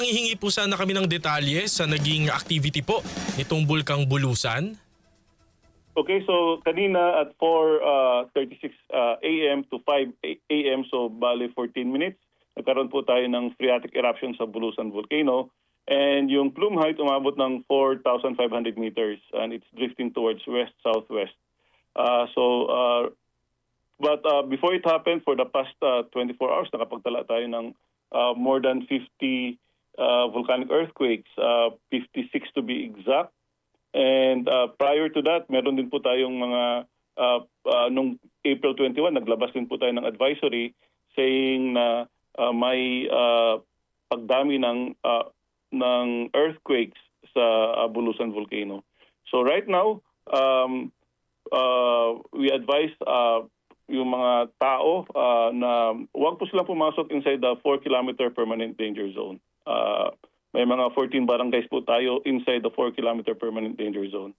manghihingi po sana kami ng detalye sa naging activity po nitong Bulkang Bulusan. Okay, so kanina at 4:36 a.m. to 5 a.m., so bali 14 minutes, nagkaroon po tayo ng phreatic eruption sa Bulusan Volcano. And yung plume height umabot ng 4,500 meters and it's drifting towards west-southwest. But before it happened, for the past 24 hours, nakapagtala tayo ng more than 50 volcanic earthquakes, 56 to be exact. And prior to that, meron din po tayong mga, nung April 21, naglabas din po tayo ng advisory saying na may pagdami ng earthquakes sa Bulusan Volcano. So right now, we advise yung mga tao na huwag po silang pumasok inside the 4-kilometer permanent danger zone. May mga 14 barangays po tayo inside the 4-kilometer permanent danger zone.